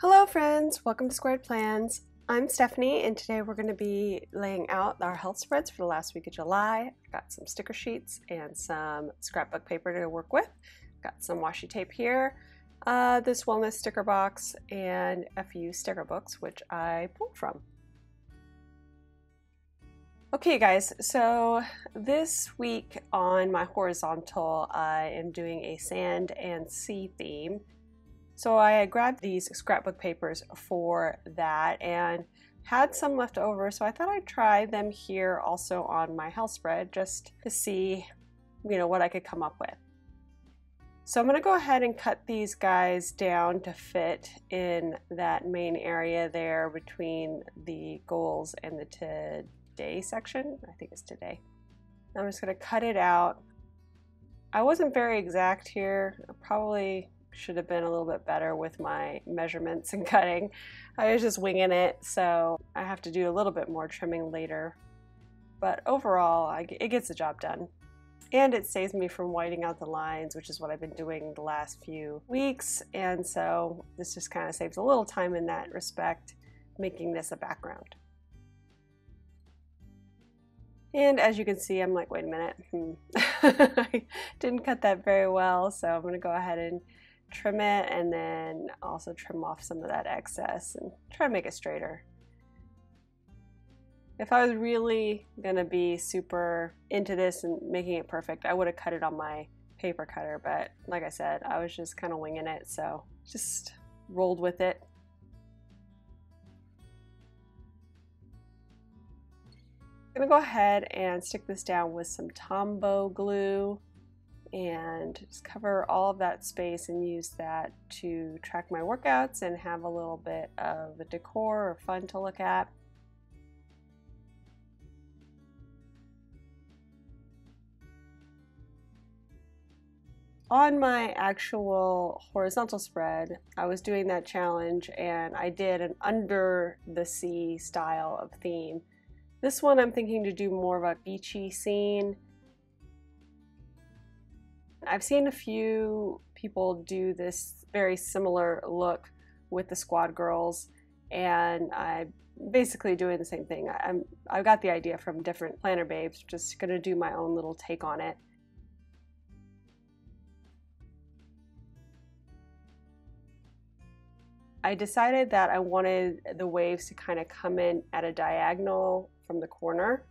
Hello friends, welcome to Squared Plans. I'm Stephanie and today we're going to be laying out our health spreads for the last week of July. I've got some sticker sheets and some scrapbook paper to work with. Got some washi tape here, this wellness sticker box, and a few sticker books which I pulled from. Okay guys, so this week on my horizontal I am doing a sand and sea theme. So I grabbed these scrapbook papers for that and had some left over, so I thought I'd try them here also on my health spread just to see, what I could come up with. So I'm going to go ahead and cut these guys down to fit in that main area there between the goals and the today section. I think it's today. I'm just going to cut it out. I wasn't very exact here. I probably should have been a little bit better with my measurements and cutting. I was just winging it, so I have to do a little bit more trimming later. But overall, it gets the job done. And it saves me from whiting out the lines, which is what I've been doing the last few weeks. And so this just kind of saves a little time in that respect, making this a background. And as you can see, I'm like, wait a minute, I didn't cut that very well, so I'm going to go ahead and trim it and then also trim off some of that excess and try to make it straighter. If I was really going to be super into this and making it perfect, I would have cut it on my paper cutter, but like I said, I was just kind of winging it, so just rolled with it. I'm going to go ahead and stick this down with some Tombow glue and just cover all of that space and use that to track my workouts and have a little bit of a decor or fun to look at. On my actual horizontal spread, I was doing that challenge and I did an under the sea style of theme. This one I'm thinking to do more of a beachy scene. I've seen a few people do this very similar look with the squad girls, and I'm basically doing the same thing. I got the idea from different planner babes, just gonna do my own little take on it. I decided that I wanted the waves to kind of come in at a diagonal from the corner.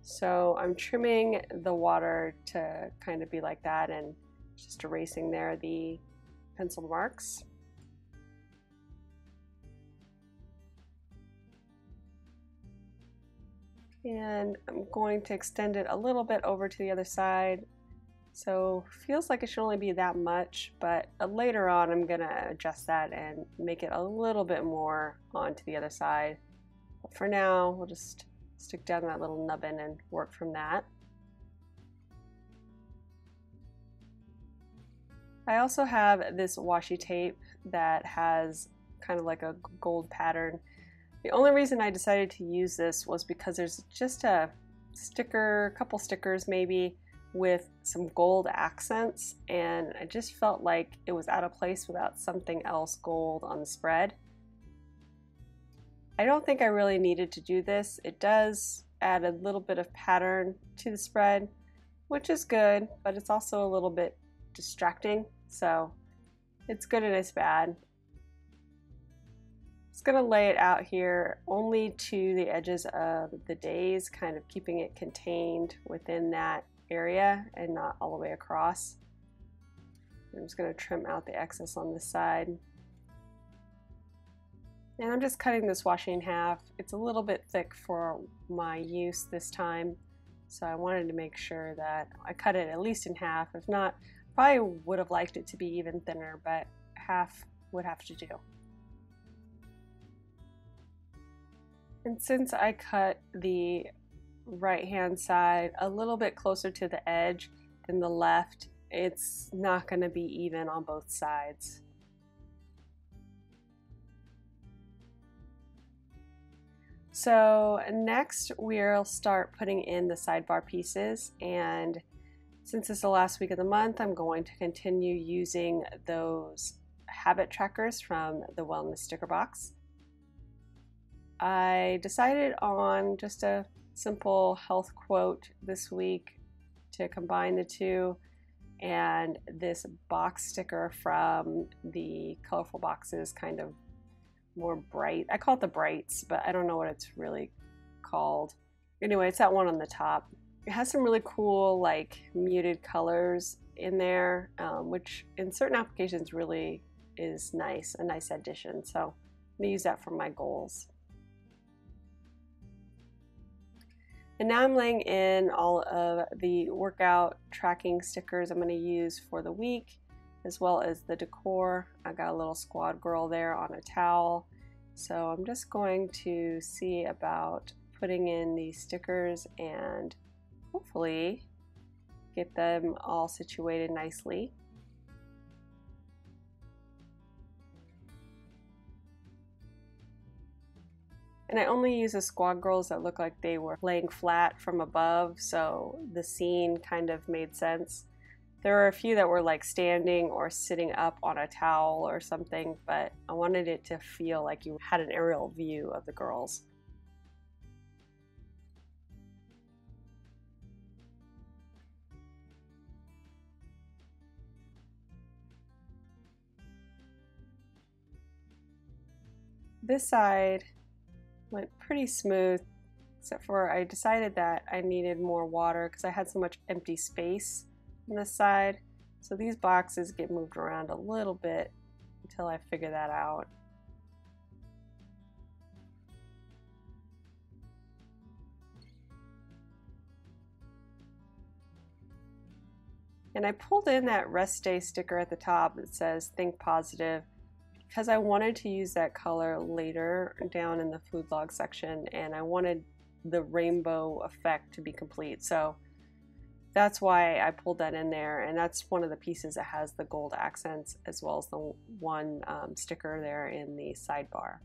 So I'm trimming the water to kind of be like that and just erasing there the pencil marks. And I'm going to extend it a little bit over to the other side. So feels like it should only be that much, but later on I'm gonna adjust that and make it a little bit more onto the other side. But for now, we'll just stick down that little nubbin and work from that. I also have this washi tape that has kind of like a gold pattern. The only reason I decided to use this was because there's just a sticker, a couple stickers maybe, with some gold accents, and I just felt like it was out of place without something else gold on the spread. I don't think I really needed to do this. It does add a little bit of pattern to the spread, which is good, but it's also a little bit distracting, so it's good and it's bad. Just gonna lay it out here only to the edges of the days, kind of keeping it contained within that area and not all the way across. I'm just going to trim out the excess on this side. And I'm just cutting this washi in half. It's a little bit thick for my use this time, so I wanted to make sure that I cut it at least in half. If not, probably would have liked it to be even thinner, but half would have to do. And since I cut the right hand side a little bit closer to the edge than the left, it's not going to be even on both sides. So next we'll start putting in the sidebar pieces, and since it's the last week of the month, I'm going to continue using those habit trackers from the Wellness sticker box. I decided on just a simple health quote this week to combine the two, and this box sticker from the Colorful Boxes, kind of more bright. I call it the brights, but I don't know what it's really called. Anyway, it's that one on the top. It has some really cool like muted colors in there, which in certain applications really is nice, a nice addition. So I'm gonna use that for my goals. And now I'm laying in all of the workout tracking stickers I'm going to use for the week, as well as the decor. I got a little squad girl there on a towel. So I'm just going to see about putting in these stickers and hopefully get them all situated nicely. And I only use the squad girls that look like they were laying flat from above, so the scene kind of made sense. There were a few that were like standing or sitting up on a towel or something, but I wanted it to feel like you had an aerial view of the girls. This side went pretty smooth, except for I decided that I needed more water because I had so much empty space on this side. So these boxes get moved around a little bit until I figure that out. And I pulled in that rest day sticker at the top that says think positive, because I wanted to use that color later down in the food log section, and I wanted the rainbow effect to be complete. So that's why I pulled that in there, and that's one of the pieces that has the gold accents, as well as the one sticker there in the sidebar.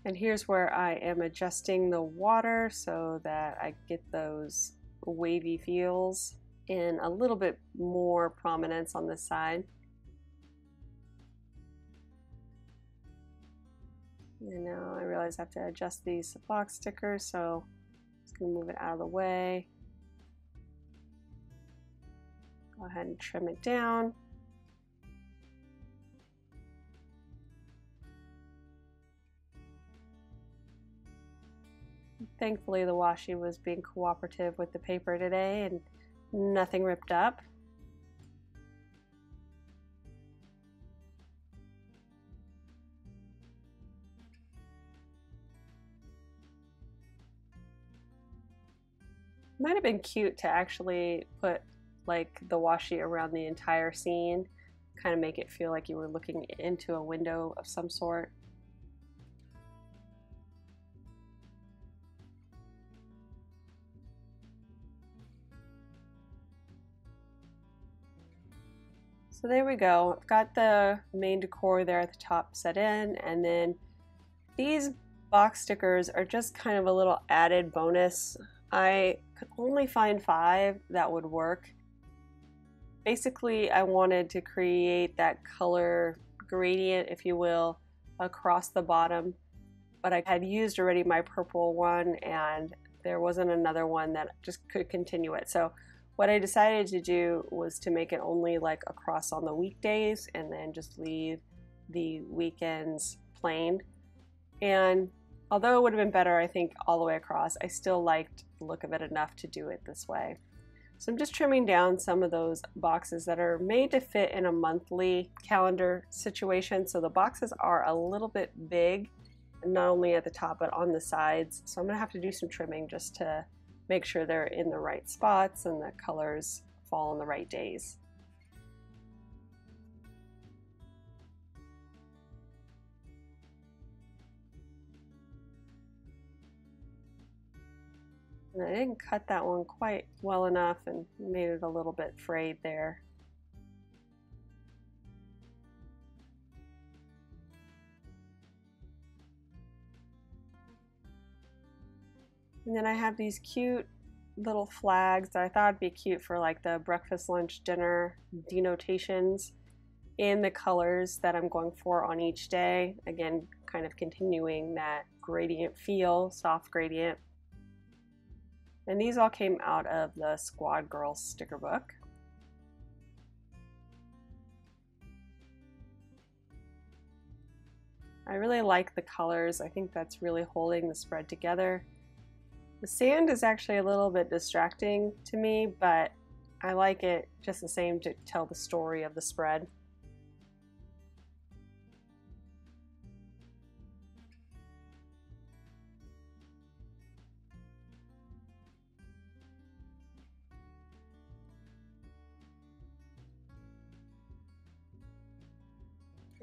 And here's where I am adjusting the water so that I get those wavy feels in a little bit more prominence on this side. And now I realize I have to adjust these box stickers, so I'm just going to move it out of the way. Go ahead and trim it down. Thankfully, the washi was being cooperative with the paper today and nothing ripped up. Might have been cute to actually put like the washi around the entire scene, kind of make it feel like you were looking into a window of some sort. So there we go. I've got the main decor there at the top set in, and then these box stickers are just kind of a little added bonus. I could only find 5 that would work. Basically, I wanted to create that color gradient, if you will, across the bottom, but I had used already my purple one, and there wasn't another one that just could continue it. So what I decided to do was to make it only like across on the weekdays and then just leave the weekends plain. And although it would have been better, I think, all the way across, I still liked the look of it enough to do it this way. So I'm just trimming down some of those boxes that are made to fit in a monthly calendar situation. So the boxes are a little bit big, not only at the top but on the sides. So I'm gonna have to do some trimming just to make sure they're in the right spots and the colors fall on the right days. And I didn't cut that one quite well enough and made it a little bit frayed there. And then I have these cute little flags that I thought would be cute for like the breakfast, lunch, dinner denotations in the colors that I'm going for on each day. Again, kind of continuing that gradient feel, soft gradient. And these all came out of the Squad Girls sticker book. I really like the colors. I think that's really holding the spread together. The sand is actually a little bit distracting to me, but I like it just the same to tell the story of the spread.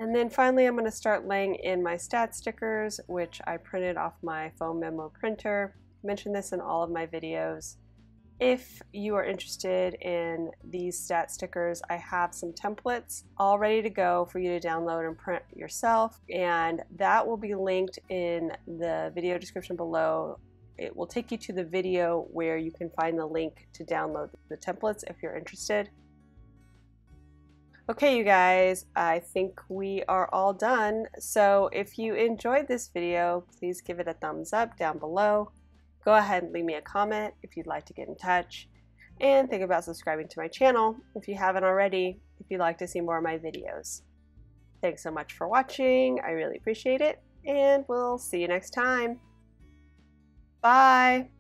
And then finally I'm going to start laying in my stat stickers, which I printed off my foam memo printer. I mentioned this in all of my videos. If you are interested in these stat stickers, I have some templates all ready to go for you to download and print yourself, and that will be linked in the video description below. It will take you to the video where you can find the link to download the templates if you're interested. Okay, you guys, I think we are all done. So if you enjoyed this video, please give it a thumbs up down below. Go ahead and leave me a comment if you'd like to get in touch. And think about subscribing to my channel if you haven't already, if you'd like to see more of my videos. Thanks so much for watching. I really appreciate it. And we'll see you next time. Bye.